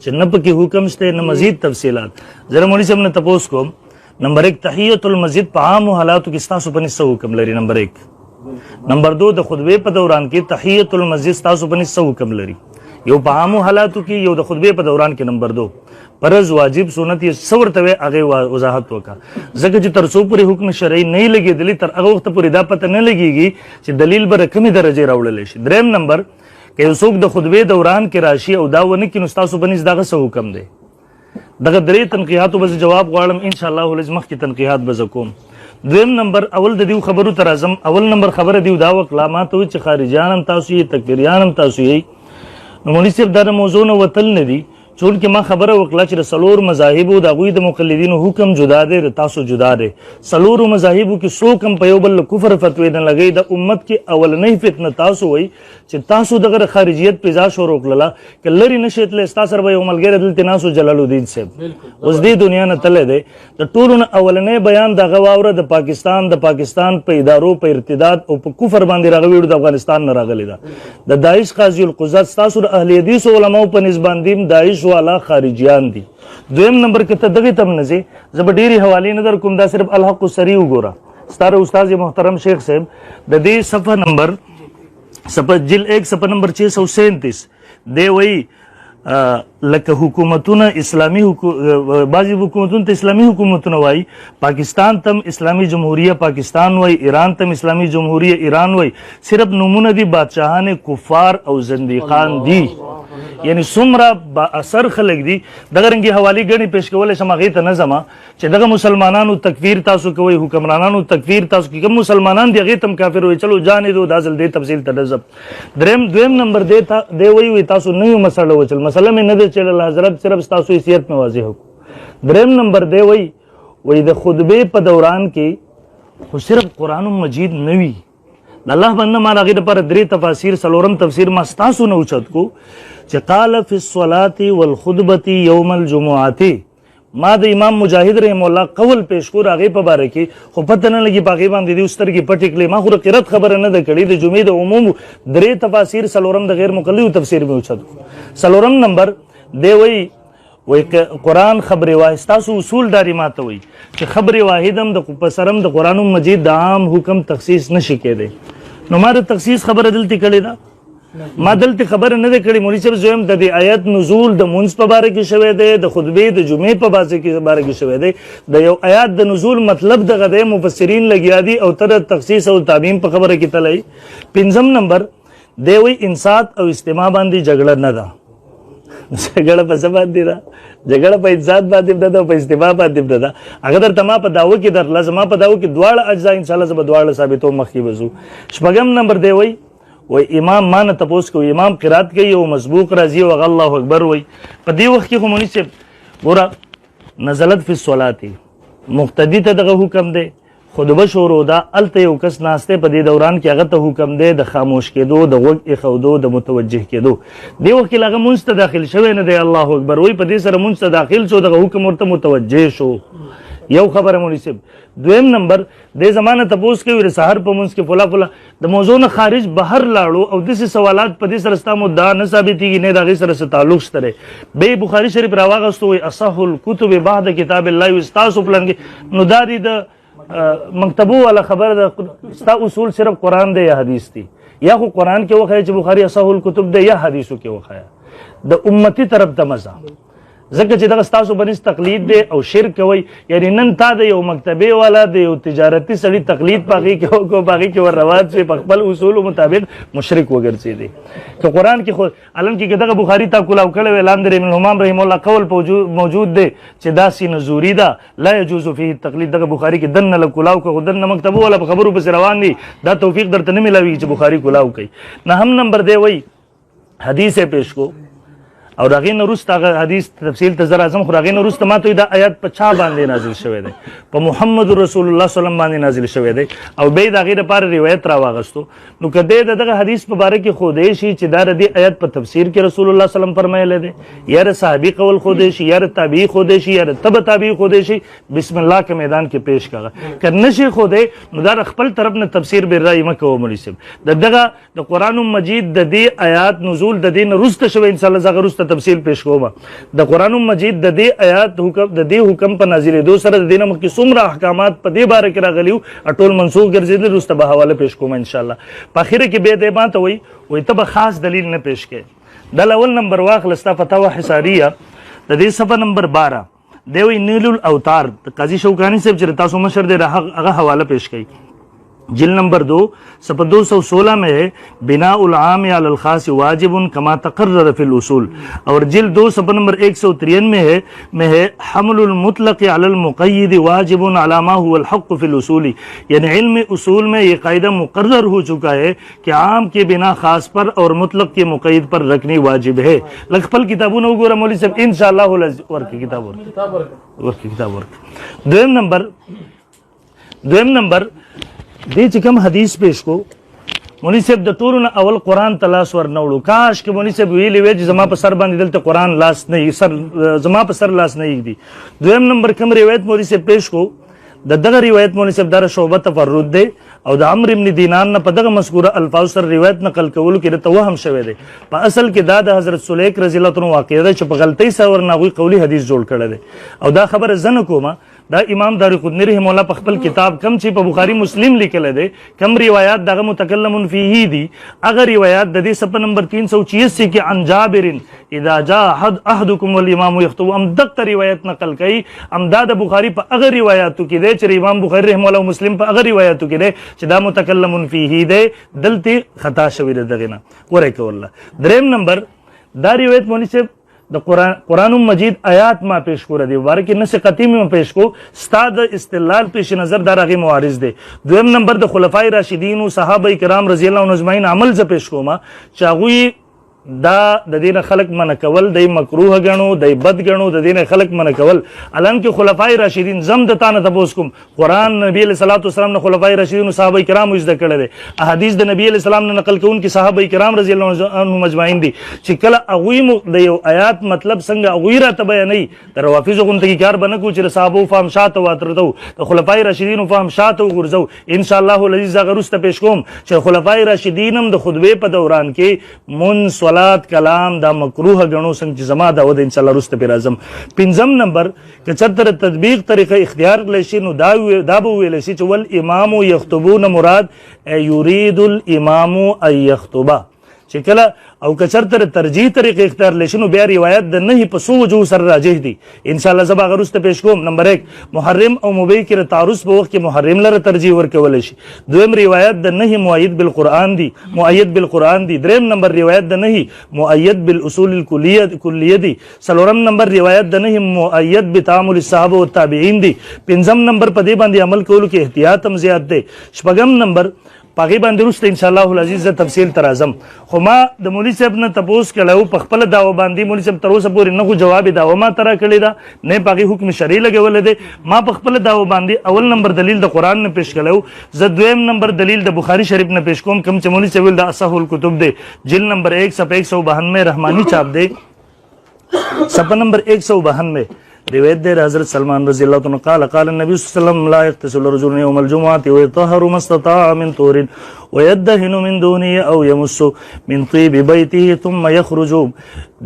چې نه پکې حکم شته نه مزید تفصيلات زره مونږ سم نه تپوس کوم نمبر 1 تحیت المسجد په عام حالاتو کې تاسو په نسو حکم لري نمبر 1 نمبر 2 د خطبه په دوران کې تحیت المسجد تاسو په نسو حکم لري یو په عام حالاتو کې یو د خطبه په دوران کې نمبر 2 فرض واجب سنت یې څور ته هغه وضاحت وکا ځکه چې تر څو پورې حکم شرعي نه لګېدلی تر هغه وخت پورې دا پته نه لګېږي چې دلیل به کومې درجه راوړلی شي دریم نمبر که یو څوک د خطبې دوران کې راشي او دا ونه کړي نو ستاسو به دغه څه حکم دی دغه درې تنقیحاتو به جواب غواړم ان شاء الله ولز مخکې تنقیحات به زه کوم دویم نمبر اول د دې خبرو تر اعظم اول نمبر خبره دی دا وکړه ما ته چې خارجيان هم تاسو یې تکفیریان هم تاسو یې نو مولوی صاحب دا موضوع نه وتل نه دي چون کې ما خبره وکړه چې سلور مذاهب او د غوی د مقلدینو حکم جدا دی تاسو جدا دی سلور مذاهب کې څوک هم په یو بل کفر فتوی نه لګي د امت کې اولنۍ فتنه تاسو وای چې تاسو دغه خارجیت پیدا شو روکړه کلری نشیت له تاسو سره یو ملګری دلته ناسو جلال الدین صاحب اوس دې دنیا نه تله دی د ټولو اولنۍ بیان د غواوره د پاکستان په ادارو په ارتداد او په کفر باندې راغوي د افغانستان نه راغلی دا د داعش قاضی القضات تاسو د اهل حدیث علماء په نسبت دیم داعش والا خارجیان دي دویم نمبر کې ته دغه تم نزي زب ډيري حواله نه در کوم دا صرف الحق سری وګوره ستاره استاد محترم شیخ صاحب د دې صفحه نمبر جل 1 صفحه نمبر 637 دی وی لکه حکومتونه اسلامی بعضی حکومتونه ته اسلامی حکومتونه وای پاکستان تم اسلامی جمهوریه پاکستان وای ایران تم اسلامی جمهوریه ایران وای صرف نمونه دي بادشاہان کفار او زنديقان دي یعنی څومره با اثر خلک دي دغه رنګي حوالی غني پیش کول شم هغه ته نظم چې دغه مسلمانانو تکفیر تاسو کوي حکمرانانو تکفیر تاسو کوي کوم مسلمانان دي هغه تم کافر وي چلو جانې دو دازل دې تفصیل ته نظم دویم نمبر دی وی تاسو نه مسله وچل مسله مې نه چل حضرت صرف تاسو حیثیت میں واضح ہو دریم نمبر دی وی د خطبه په دوران کې خو صرف قرآن مجید نوی الله باندې ما هغه لپاره درې تفاسیر سلورم تفسیر ما تاسو نه اوچت کو چې قال فی الصلاه والخطبه یوم الجمعه ما د امام مجاهد رحم الله قول پیش کو هغه په باره کې خو پته نه لګي باغی باندې د استر کې پټیکلی ما خو قرات خبره نه ده کړې د جمعې د عموم درې تفاسیر سلورم د غیر مقلد تفسیر میں اوچت سلورم نمبر دی وی قرآن خبر واحد تاسو اصول داری ماته وي چې خبر واحد هم د پسرم د قرآن مجید د عام حکم تخصیص نشي کېدی نو ما د تخصیص خبره دلته کړې ده ما دلته خبره نه ده کړې مولوی صاحب زویم د دې آیت نزول د منځ په باره کې شوی دی د خطبه د جمعې په باره کې شوی دی د یو آیات د نزول مطلب دغه دی مفسرین لګیا دي او تر تخصیص او تعمیم په خبره کې تلای پنځم نمبر دی وی انصات او استماع باندې جګړه نه ده جګړه په څه باندې ده جګړه په انصات باندې ده او په استماع باندې ده اگر تما په داو کې در لازمه په داو کې دواړه اجزا ان شاء الله زب دواړه ثابتو مخکې وزو شپږم نمبر دی وی امام مان تپوس کو امام قرات کوي او مسبوق راځي او الله اکبر وی په دې وخت کې خمونی چې ګوره نزلت فی الصلاه مقتدی ته دغه حکم دی خطبه شروع ده الته یو کس ناشته په دې دوران کې هغه ته حکم دی د خاموش کېدو د غوږ ایښودو د متوجه کېدو دی وخت کې هغه مونږ ته داخل شوی نه دی الله اکبر وی په دې سره مونږ ته داخل شو دغه حکم ورته متوجه شو یو خبره مولوی صاحب دویم نمبر د زمانه تپوس کوي سحر په منځ کې فلا د موضوع نه خارج بهر لاړو او داسې سوالات په دې سره ستا مدعا نه ثابتېږي نه د هغې سره څه تعلق شته به بخاري شریف راواغستو وایي اصح الکتب بعد کتاب الله ستاسو پلان کې نو دا دی د مکتبو والا خبر ده ستا اصول صرف قرآن دی یا حدیث دی یا خو قرآن کې وخایه چې بخاري اصح الکتب دی یا حدیثو کې وخایه د امتی طرف ته مزه ځکه چې دغه ستاسو بنس تقلید دی او شرک کوي یعنی نن تا د یو مکتبې والا د یو تجارتي سړي تقلید پاغې کې کو باغې کې ور روان شي په خپل اصول مطابق مشرک وګرځېدی که قرآن کې خو علم کې دغه بخاري تا کولاو کړی اعلان در ابن همام رحم الله قول موجود دی چې دا سینه زوري ده لا يجوز فيه التقلید دغه بخاري کې دنه له کولاو کو دنه مکتبو والا په خبرو پسې روان دي دا توفیق درته نه ملاوي چې بخاري کولاو کوي نه هم نمبر دی وای حدیث پیش کو او راغې نه وروسته هغه حدیث تفصیل ته زه راځم، خو راغې نه وروسته ما ته دا آیات په چا باندې نازل شوی دی؟ په محمد رسول الله صلی الله علیه وسلم باندې نازل شوی دی، او بیا د هغې دپاره روایت راواغستو. نو که دی د دغه حدیث په باره کې ښودی شي چې دا د دې آیات په تفسیر کې رسول الله صلی الله علیه وسلم فرمایلی دی، یا د صحابي قول ښودی شي، یا د تابعي ښودی شي، یا د تبع تابعي ښودی شي، بسم الله که میدان کې پیش کړه. که نه شي ښودی نو دا د خپل طرف نه تفسیر بې رایې مه کوه مولوي صاحب. د دغه د قرآن مجید د دې آیات نزول د دې نه وروسته شوی، انشاءالله زه هغه وروسته تفصیل پیش کوم. د قرآن مجید د دې آیات د دې حکم په نازلېدو سره د دې نه مخکې څومره احکامات په دې باره کې راغلي وو ټول منسوخ ګرځېدلي، وروسته به حواله پیش کوم انشاءالله. په اخره کې بیا دی ما ته وایي ته به خاص دلیل نه پیش کړې. دا اول نمبر واخله ستا فتاوی حصاریه د دې صفحه نمبر 12 دی وایي نیل الاوتار د قاضي شوکاني صاحب چې تاسو مشر دی هغه حواله پیش کوي. جل نمبر 2 صفحہ 216 میں ہے بناء العام علی الخاص واجب کما تقرر فی الاصول، اور جل 2 صفحہ نمبر 193 میں ہے حمل المطلق علی المقید واجب علی ما هو الحق فی الاصول. یعنی علم اصول میں یہ قاعدہ مقرر ہو چکا ہے کہ عام کے بنا خاص پر اور مطلق کے مقید پر رکھنی واجب ہے. لکھپل کتابوں نے وګوره مولوی صاحب انشاءاللہ ورکی کتاب ورک. دویم نمبر دې چې کوم حدیث پیش کو مولوی صاحب د ټولو نه اول قرآن ته لاس ور نه وړو. کاش که مولوی صاحب ویلي وی چې زما په سر باندې دلته قرآن لاس نه زما په سر لاس نه ایږدي. دویم نمبر کوم روایت مولوی صاحب پیش کو د دغه روایت مولوی صاحب دغه شعبه تفرد دی او د عمرو ابن دینار نه په دغه مذکوره الفاظ سره روایت نقل کولو کې د توهم شوی دی. په اصل کې دا د حضرت سلیک رضی الله عنه واقعه ده چې په غلطۍ سره ورنه هغوی قولي حدیث جوړ کړی دی. او دا خبره زه نه کومه، دا امام دارقطنی رحمه الله په خپل کتاب کم چې په بخاری مسلم لیکلی دی کم روایات دغه متکلم فیه دي، هغه روایات د دې صفحه نمبر 386 کې عن جابر اذا جاء احدكم والامام يخطب ام دغه روایت نقل کوي. امدا د بخاری په هغه روایاتو کې دی چې امام بخاری رحمه الله مسلم په هغه روایاتو کې دی چې دا متکلم فیه دی، دلته خطا شوی دی دغه نه ورې کوله. دریم نمبر دا روایت مولوی صاحب د قرآن مجید آیات ما پیش کو ردی بارے کې نس قطعی میں پیش کو استاد استدلال پیش نظر دار هغه معارض دی. دویم نمبر د خلفای راشدین او صحابه کرام رضی الله عنهم اجمعین عمل ز پیش کوما چې هغوی دا د دین خلق من کول د مکروه غنو د بد غنو د دین خلق من کول. الان کې خلفای راشدین زم د تانه تبوس کوم قرآن نبی علیہ الصلوۃ والسلام نه خلفای راشدین او صحابه کرام وز د کړه دي، احادیث د نبی علیہ السلام نه نقل کوون کې صحابه کرام رضی الله عنهم اجمعین دي چې کله هغوی د یو آیات مطلب څنګه هغوی را تبینې د روافض غونډه کار بنه کو چې صحابه فهم شاته واترته د خلفای راشدین فهم شاته ورزو. ان شاء الله العزیز غرست پیش کوم چې خلفای راشدین هم د خطبه په دوران کې من کلام دا مکروه غنو څنګه چې زما دا ود ان شاء الله رسته پر اعظم. پنځم نمبر که چرته تطبیق طریقه اختیار لشي نو دا به ویل شي چې ول امام یخطبون مراد یرید الامام ان یخطبا چې کله او که چرته ترجیح طریقه اختیار لشي نو بیا روایت د نه په سو وجو سره راجح دي. ان شاء الله زبا غرست پیش کوم. نمبر 1 محرم او مبیح کې تعارض په وخت کې محرم لره ترجیح ورکول شي. دویم روایت د نه مؤید بالقران دي مؤید بالقران دي. دریم نمبر روایت د نه مؤید بالاصول الکلیه دي. څلورم نمبر روایت د نه مؤید بتعامل الصحابه والتابعین دي. پنځم نمبر په دې باندې عمل کولو کې احتیاط هم زیات دی. شپږم نمبر پاغي باندې وروسته ان شاء الله العزیز تفصیل تر اعظم. خو ما د مولوی صاحب نه تپوس کړو په خپل داوا باندې مولوی صاحب تر اوسه پورې نه جواب داوا ما ترا کړی دا نه پاغي حکم شرعي لګول دی. ما په خپل داوا باندې اول نمبر دلیل د قران نه پیش کړو، زه دویم نمبر دلیل د بخاری شریف نه پیش کوم کوم چې مولوی صاحب د اصح الکتب دی جلد نمبر 1 صفحه 192 رحمانی چاپ دی صفحه نمبر 192 روایت دے حضرت سلمان رضی اللہ عنہ قال قال النبي صلی اللہ علیہ وسلم لا يغتسل رجل يوم الجمعة ويطهر ما استطاع من طور ويدهن من دونه او يمس من طيب بيته ثم يخرج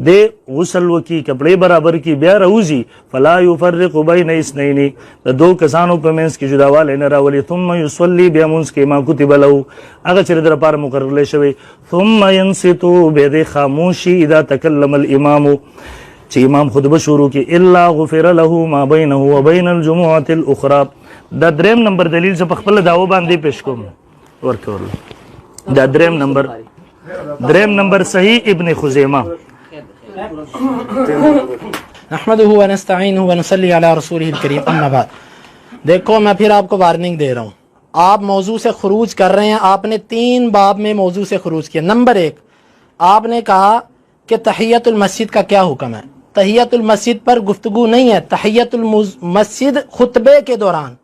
دے غسل وکی کپڑے برابر کی بیا روزی فلا يفرق بين اثنين دو کسانو په منځ کې جداوالی نه راولي ثم يصلي بیا منځ کې ما کتب له هغه چې در لپاره مقرر شوی ثم ينصت بيد خاموشي اذا تكلم الامام چې امام خطبه شروع کی الا غفر له ما بينه وبين الجمعه الاخرى. دا دریم نمبر دلیل ز په خپل داو باندې پیش کوم ورکول. دا دریم نمبر صحیح ابن خزیمه. نحمده ونستعینه ونصلی علی رسوله الکریم اما بعد. دیکھو میں پھر آپ کو وارننگ دے رہا ہوں، آپ موضوع سے خروج کر رہے ہیں. آپ نے 3 باب میں موضوع سے خروج کیا. نمبر 1 آپ نے کہا کہ تحیت المسجد کا کیا حکم ہے. تحیت المسجد پر گفتگو نہیں ہے. تحیت المسجد خطبے کے دوران،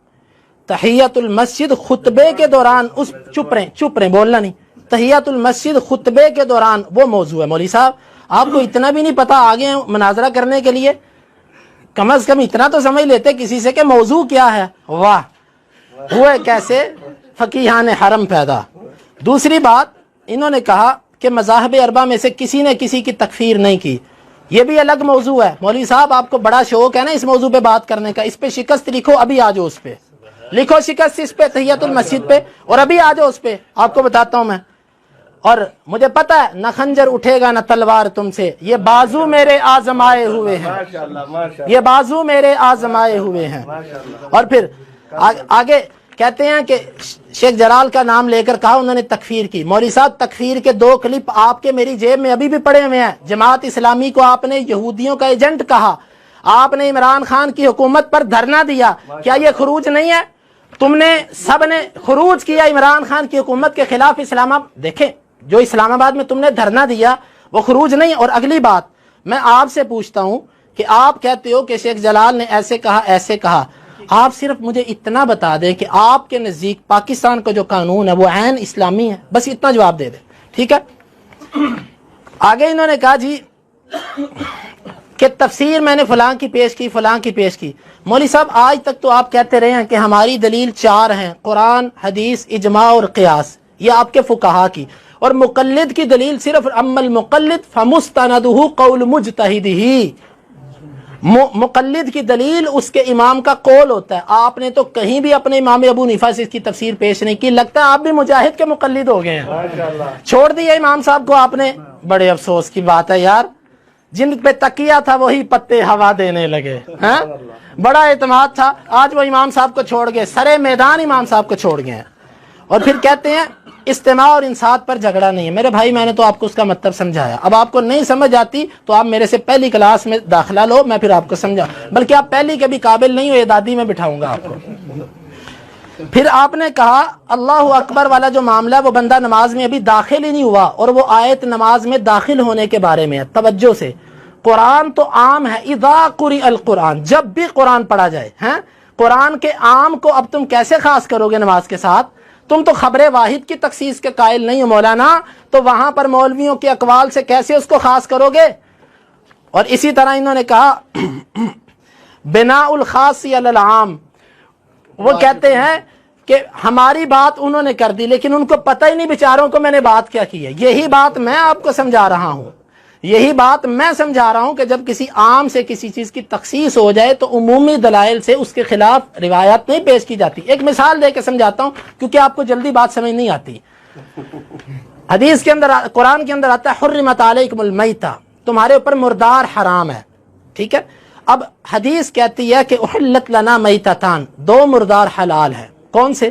تحیت المسجد خطبے کے دوران اس چپ رہیں بولنا نہیں. تحیت المسجد خطبے کے دوران وہ موضوع ہے. مولوی صاحب آپ کو اتنا بھی نہیں پتا آگے مناظرہ کرنے کے لیے؟ کم از کم اتنا تو سمجھ لیتے کسی سے کہ موضوع کیا ہے. واہ ہوئے کیسے فقیہان حرم پیدا. دوسری بات انہوں نے کہا کہ مذاہب اربعہ میں سے کسی نے کسی کی تکفیر نہیں کی. یہ بھی الگ موضوع ہے. مولوی صاحب آپ کو بڑا شوق ہے نا اس موضوع پہ بات کرنے کا. اس پہ شکست لکھو، ابھی آ جاؤ اس پہ لکھو شکست اس پہ تحیت المسجد پہ، اور ابھی آ جاؤ اس پہ. آپ کو بتاتا ہوں میں، اور مجھے پتا ہے نہ خنجر اٹھے گا نہ تلوار تم سے، یہ بازو میرے آزمائے ہوئے ہیں، یہ بازو میرے آزمائے ہوئے ہیں. اور پھر آگے کہتے ہیں کہ شیخ جلال کا نام لے کر کہا انہوں نے تکفیر کی. مولوی صاحب تکفیر کے 2 کلپ آپ کے میری جیب میں ابھی بھی پڑے ہوئے ہیں. جماعت اسلامی کو آپ نے یہودیوں کا ایجنٹ کہا، آپ نے عمران خان کی حکومت پر دھرنا دیا. کیا یہ خروج نہیں ہے؟ تم نے سب نے خروج کیا عمران خان کی حکومت کے خلاف. اسلام آباد دیکھیں، جو اسلام آباد میں تم نے دھرنا دیا وہ خروج نہیں. اور اگلی بات میں آپ سے پوچھتا ہوں کہ آپ کہتے ہو کہ شیخ جلال نے ایسے کہا ایسے کہا. آپ صرف مجھے اتنا بتا دیں کہ آپ کے نزدیک پاکستان کا جو قانون ہے وہ عین اسلامی ہے، بس اتنا جواب دے دیں. ٹھیک ہے. آگے انہوں نے کہا جی کہ تفسیر میں نے فلاں کی پیش کی فلاں کی پیش کی. مولوی صاحب آج تک تو آپ کہتے رہے ہیں کہ ہماری دلیل 4 ہیں، قرآن، حدیث، اجماع اور قیاس. یہ آپ کے فقہا کی. اور مقلد کی دلیل صرف اما المقلد فمستندہ قول مجتہدہ. مقلد کی دلیل اس کے امام کا قول ہوتا ہے. آپ نے تو کہیں بھی اپنے امام ابو حنیفہ سے اس کی تفسیر پیش نہیں کی. لگتا ہے آپ بھی مجاہد کے مقلد ہو گئے ہیں. چھوڑ دیا امام صاحب کو آپ نے. بڑے افسوس کی بات ہے یار، جن پہ تکیہ تھا وہی پتے ہوا دینے لگے. بڑا اعتماد تھا، آج وہ امام صاحب کو چھوڑ گئے، سرے میدان امام صاحب کو چھوڑ گئے ہیں. اور پھر کہتے ہیں استماع اور انصات پر جھگڑا نہیں ہے. میرے بھائی میں نے تو آپ کو اس کا مطلب سمجھایا. اب آپ کو نہیں سمجھ آتی تو آپ میرے سے پہلی کلاس میں داخلہ لو، میں پھر آپ کو سمجھا. بلکہ آپ پہلی کے بھی قابل نہیں ہو، اعدادی میں بٹھاؤں گا آپ کو. پھر آپ نے کہا اللہ اکبر والا جو معاملہ ہے وہ بندہ نماز میں ابھی داخل ہی نہیں ہوا، اور وہ آیت نماز میں داخل ہونے کے بارے میں ہے. توجہ سے، قرآن تو عام ہے. اذا قرئ القرآن، جب بھی قرآن پڑھا جائے. قرآن کے عام کو اب تم کیسے خاص کرو گے نماز کے ساتھ؟ تم تو خبر واحد کی تخصیص کے قائل نہیں ہو مولانا، تو وہاں پر مولویوں کے اقوال سے کیسے اس کو خاص کرو گے؟ اور اسی طرح انہوں نے کہا بناء الخاص علی العام. وہ کہتے ہیں کہ ہماری بات انہوں نے کر دی لیکن ان کو پتہ ہی نہیں بیچاروں کو میں نے بات کیا کی ہے. یہی بات میں آپ کو سمجھا رہا ہوں، یہی بات میں سمجھا رہا ہوں کہ جب کسی عام سے کسی چیز کی تخصیص ہو جائے تو عمومی دلائل سے اس کے خلاف روایات نہیں پیش کی جاتی. ایک مثال دے کے سمجھاتا ہوں کیونکہ آپ کو جلدی بات سمجھ نہیں آتی. حدیث کے اندر، قرآن کے اندر آتا ہے حرمت علیکم المیتہ، تمہارے اوپر مردار حرام ہے. ٹھیک ہے. اب حدیث کہتی ہے کہ احلت لنا میتتان، 2 مردار حلال ہے. کون سے؟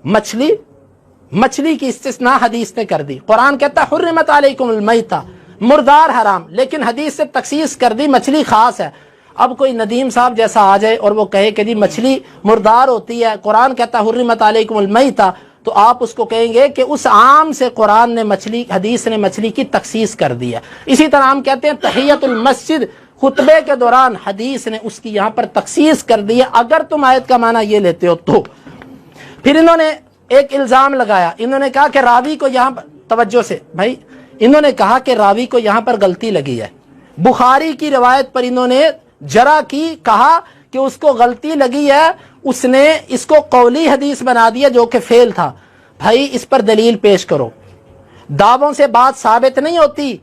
مچھلی. مچھلی کی استثناء حدیث نے کر دی. قرآن کہتا ہے حرمت علیکم المیتہ، مردار حرام، لیکن حدیث سے تخصیص کر دی مچھلی خاص ہے. اب کوئی ندیم صاحب جیسا آ جائے اور وہ کہے کہ جی مچھلی مردار ہوتی ہے، قرآن کہتا ہے حرمت علیکم المیتہ، تو آپ اس کو کہیں گے کہ اس عام سے قرآن نے مچھلی، حدیث نے مچھلی کی تخصیص کر دی ہے. اسی طرح ہم کہتے ہیں تحیت المسجد خطبے کے دوران، حدیث نے اس کی یہاں پر تخصیص کر دی ہے اگر تم آیت کا معنی یہ لیتے ہو تو. پھر انہوں نے ایک الزام لگایا. انہوں نے کہا کہ راوی کو یہاں پر، توجہ سے بھائی، انہوں نے کہا کہ راوی کو یہاں پر غلطی لگی ہے. بخاری کی روایت پر انہوں نے جرا کی، کہا کہ اس کو غلطی لگی ہے، اس نے اس کو قولی حدیث بنا دیا جو کہ فعل تھا. بھائی اس پر دلیل پیش کرو. دعووں سے بات ثابت نہیں ہوتی.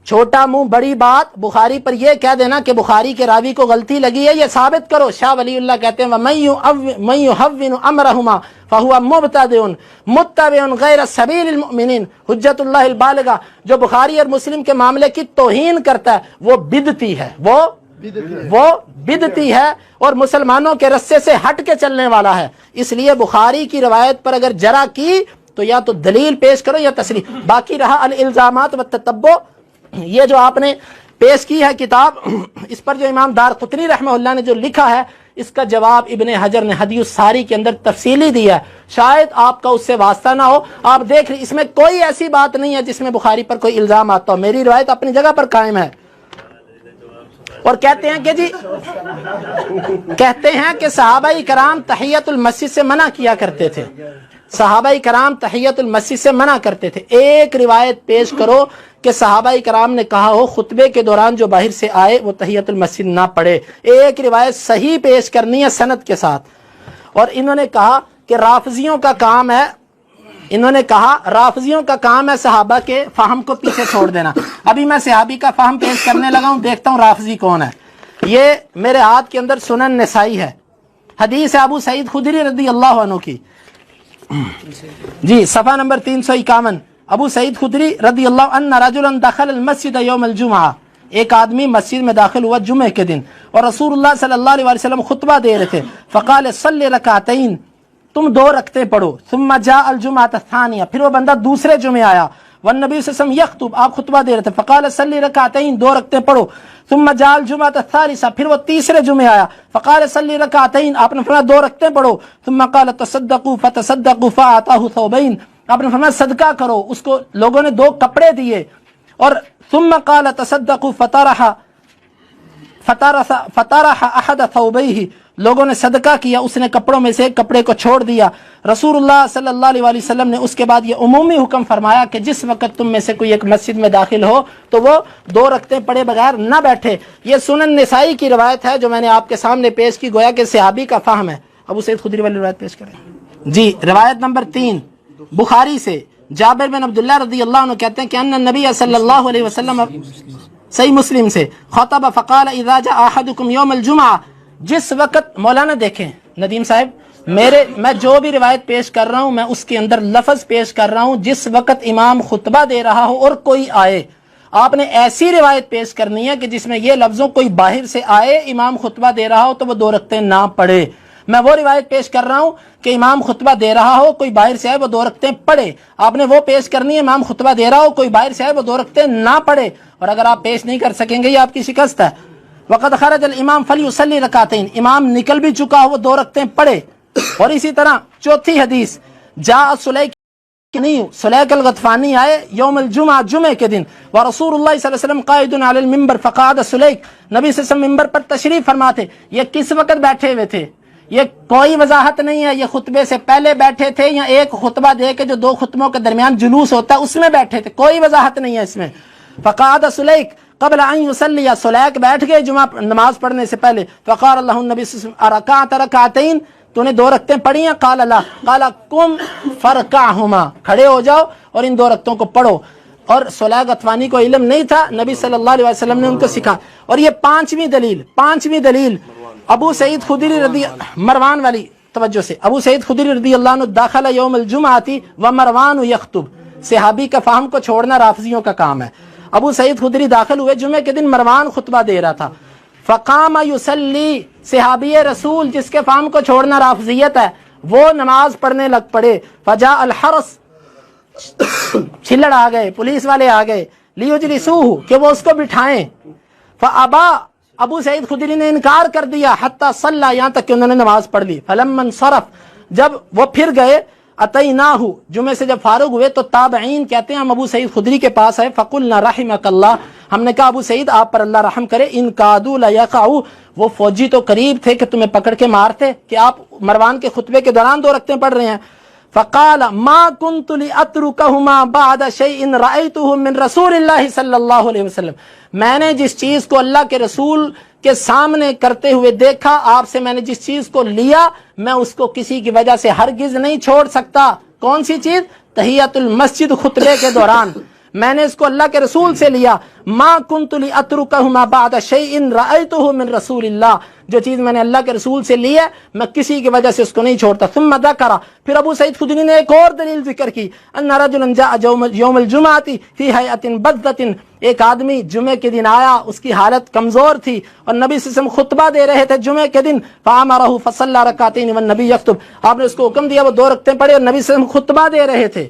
چھوٹا منہ بڑی بات. بخاری پر یہ کہہ دینا کہ بخاری کے راوی کو غلطی لگی ہے، یہ ثابت کرو. شاہ ولی اللہ کہتے ہیں وَمَن يُحَوِّنُ أَمْرَهُمَا فَهُوَ مُبْتَدِعٌ مُتَّبِعٌ غَيْرَ سَبِيلِ الْمُؤْمِنِينَ. حجت اللہ البالغہ جو بخاری اور مسلم کے معاملے کی توہین کرتا ہے وہ بدعتی ہے، وہ بدعتی ہے اور مسلمانوں کے رستے سے ہٹ کے چلنے والا ہے. اس لیے بخاری کی روایت پر اگر جرا کی تو یا تو دلیل پیش کرو یا تصریح. باقی رہا الالزامات والتتبع، یہ جو آپ نے پیش کی ہے کتاب، اس پر جو امام دارقطنی رحمہ اللہ نے جو لکھا ہے اس کا جواب ابن حجر نے ہدی الساری کے اندر تفصیلی دیا ہے، شاید آپ کا اس سے واسطہ نہ ہو. آپ دیکھ رہے اس میں کوئی ایسی بات نہیں ہے جس میں بخاری پر کوئی الزام آتا ہو، میری روایت اپنی جگہ پر قائم ہے. اور کہتے ہیں کہ جی کہتے ہیں کہ صحابہ کرام تحیت المسجد سے منع کیا کرتے تھے، صحابہ کرام تحیت المسجد سے منع کرتے تھے. ایک روایت پیش کرو کہ صحابہ کرام نے کہا ہو خطبے کے دوران جو باہر سے آئے وہ تحیت المسجد نہ پڑھے. ایک روایت صحیح پیش کرنی ہے سند کے ساتھ. اور انہوں نے کہا کہ رافضیوں کا کام ہے، انہوں نے کہا رافضیوں کا کام ہے صحابہ کے فہم کو پیچھے چھوڑ دینا. ابھی میں صحابی کا فہم پیش کرنے لگا ہوں، دیکھتا ہوں رافضی کون ہے. یہ میرے ہاتھ کے اندر سنن نسائی ہے، حدیث ابو سعید خدری رضی اللہ عنہ کی، جی صفحہ نمبر 351. ابو سعید خدری رضی اللہ عنہ رجلا دخل المسجد یوم الجمعہ، ایک آدمی مسجد میں داخل ہوا جمعے کے دن، اور رسول اللہ صلی اللہ علیہ وسلم خطبہ دے رہے تھے. فقال صلی رکعتین، تم 2 رکعتیں پڑھو. ثم جاء الجمعہ الثانیہ، پھر وہ بندہ دوسرے جمعے آیا. والنبی صلی اللہ علیہ وسلم یخطب، آپ خطبہ دے رہے تھے. فقال صلی رکعتین، 2 رکعتیں پڑھو. ثم جاء الجمعہ الثالثہ، پھر وہ تیسرے جمعے آیا. فقال صلی رکعتین، آپ نے فرمایا 2 رکعتیں پڑھو. ثم قال تصدقوا فتصدقوا فاعطاه ثوبین، آپ نے فرمایا صدقہ کرو، اس کو لوگوں نے 2 کپڑے دیے. اور ثم قال تصدقوا فطرح احد ثوبیہ، لوگوں نے صدقہ کیا، اس نے کپڑوں میں سے ایک کپڑے کو چھوڑ دیا. رسول اللہ صلی اللہ علیہ وسلم نے اس کے بعد یہ عمومی حکم فرمایا کہ جس وقت تم میں سے کوئی ایک مسجد میں داخل ہو تو وہ 2 رکعتیں پڑھے بغیر نہ بیٹھے. یہ سنن نسائی کی روایت ہے جو میں نے آپ کے سامنے پیش کی، گویا کہ صحابی کا فہم ہے. ابو سعید خدری والی روایت پیش کریں. جی روایت نمبر 3 بخاری سے، جابر بن عبداللہ رضی اللہ عنہ کہتے ہیں کہ ان النبی صلی اللہ علیہ وسلم، صحیح مسلم سے، خطب فقال اذا جاء احدکم یوم الجمعہ، جس وقت، مولانا دیکھیں ندیم صاحب، میں جو بھی روایت پیش کر رہا ہوں میں اس کے اندر لفظ پیش کر رہا ہوں جس وقت امام خطبہ دے رہا ہو اور کوئی آئے. آپ نے ایسی روایت پیش کرنی ہے کہ جس میں یہ لفظوں کوئی باہر سے آئے، امام خطبہ دے رہا ہو تو وہ 2 رکعتیں نہ پڑھے. میں وہ روایت پیش کر رہا ہوں کہ امام خطبہ دے رہا ہو، کوئی باہر سے آئے، وہ 2 رکعتیں پڑھے. آپ نے وہ پیش کرنی ہے امام خطبہ دے رہا ہو، کوئی باہر سے آئے، وہ 2 رکعتیں نہ پڑھے. اور اگر آپ پیش نہیں کر سکیں گے یہ آپ کی شکست ہے. وقد خرج الامام فلیصلی رکعتین، امام نکل بھی چکا ہو، وہ 2 رکعتیں پڑھے. اور اسی طرح چوتھی حدیث، جاء سلیک، نہیں سلیک الغطفانی آئے یوم الجمعہ، جمعے کے دن، ورسول اللہ صلی اللہ علیہ وسلم قائد علی المنبر فقعد سلیک، نبی صلی اللہ علیہ وسلم ممبر پر تشریف فرما تھے. یہ کس وقت بیٹھے ہوئے تھے؟ یہ کوئی وضاحت نہیں ہے یہ خطبے سے پہلے بیٹھے تھے یا ایک خطبہ دے کے جو 2 خطبوں کے درمیان جلوس ہوتا ہے اس میں بیٹھے تھے، کوئی وضاحت نہیں ہے اس میں. فقعد سلیک قبل ان یصلی، سلیک بیٹھ گئے جمعہ نماز پڑھنے سے پہلے. فقال اللہ النبی صلی اللہ علیہ وسلم ارکعت رکعتین، تو نے 2 رکعتیں پڑھی ہیں؟ قال لا، قال قم فرکعہما، کھڑے ہو جاؤ اور ان 2 رکعتوں کو پڑھو. اور سلیک غطفانی کو علم نہیں تھا، نبی صلی اللہ علیہ وسلم نے ان کو سکھا. اور یہ پانچویں دلیل ابو سعید خدری رضی، مروان والی توجہ سے، ابو سعید خدری رضی اللہ عنہ داخل یوم الجمعہ ومروان یخطب، صحابی کا فہم کو چھوڑنا رافضیوں کا کام ہے. ابو سعید خدری داخل ہوئے جمعے کے دن، مروان خطبہ دے رہا تھا. فقام یصلی، صحابی رسول جس کے فہم کو چھوڑنا رافضیت ہے وہ نماز پڑھنے لگ پڑے. فجاء الحرس، چھلڑ آ گئے، پولیس والے آ گئے، لیجلسوہ، کہ وہ اس کو بٹھائیں. فابا، ابو سعید خدری نے انکار کر دیا. حتی صلی، یہاں تک کہ انہوں نے نماز پڑھ لی. فلما انصرف، جب وہ پھر گئے، اتیناہ، جمعے سے جب فارغ ہوئے تو تابعین کہتے ہیں ہم ابو سعید خدری کے پاس آئے. فقلنا رحمک اللہ، ہم نے کہا ابو سعید آپ پر اللہ رحم کرے، ان کادوا لیقعوا، وہ فوجی تو قریب تھے کہ تمہیں پکڑ کے مارتے کہ آپ مروان کے خطبے کے دوران 2 رکعتیں پڑھ رہے ہیں. فقال ما كنت لاتركهما بعد شيء رايته من رسول اللہ صلی اللہ علیہ وسلم، میں نے جس چیز کو اللہ کے رسول کے سامنے کرتے ہوئے دیکھا، آپ سے میں نے جس چیز کو لیا، میں اس کو کسی کی وجہ سے ہرگز نہیں چھوڑ سکتا. کون سی چیز؟ تحیت المسجد خطبے کے دوران میں نے اس کو اللہ کے رسول سے لیا. ما كنت لاتركهما بعد شيء رايته من رسول اللہ، جو چیز میں نے اللہ کے رسول سے لی ہے میں کسی کی وجہ سے اس کو نہیں چھوڑتا. ثم ذکر، پھر ابو سعید خدری نے ایک اور دلیل ذکر کی. ان رجلا جاء یوم الجمعہ فی ہیئۃ بذۃ، ایک آدمی جمعے کے دن آیا، اس کی حالت کمزور تھی اور نبی صلی اللہ علیہ وسلم خطبہ دے رہے تھے جمعے کے دن. فامرہ فصلی رکعتین والنبی یخطب، آپ نے اس کو حکم دیا وہ 2 رکعتیں پڑھے اور نبی صلی اللہ علیہ وسلم خطبہ دے رہے تھے.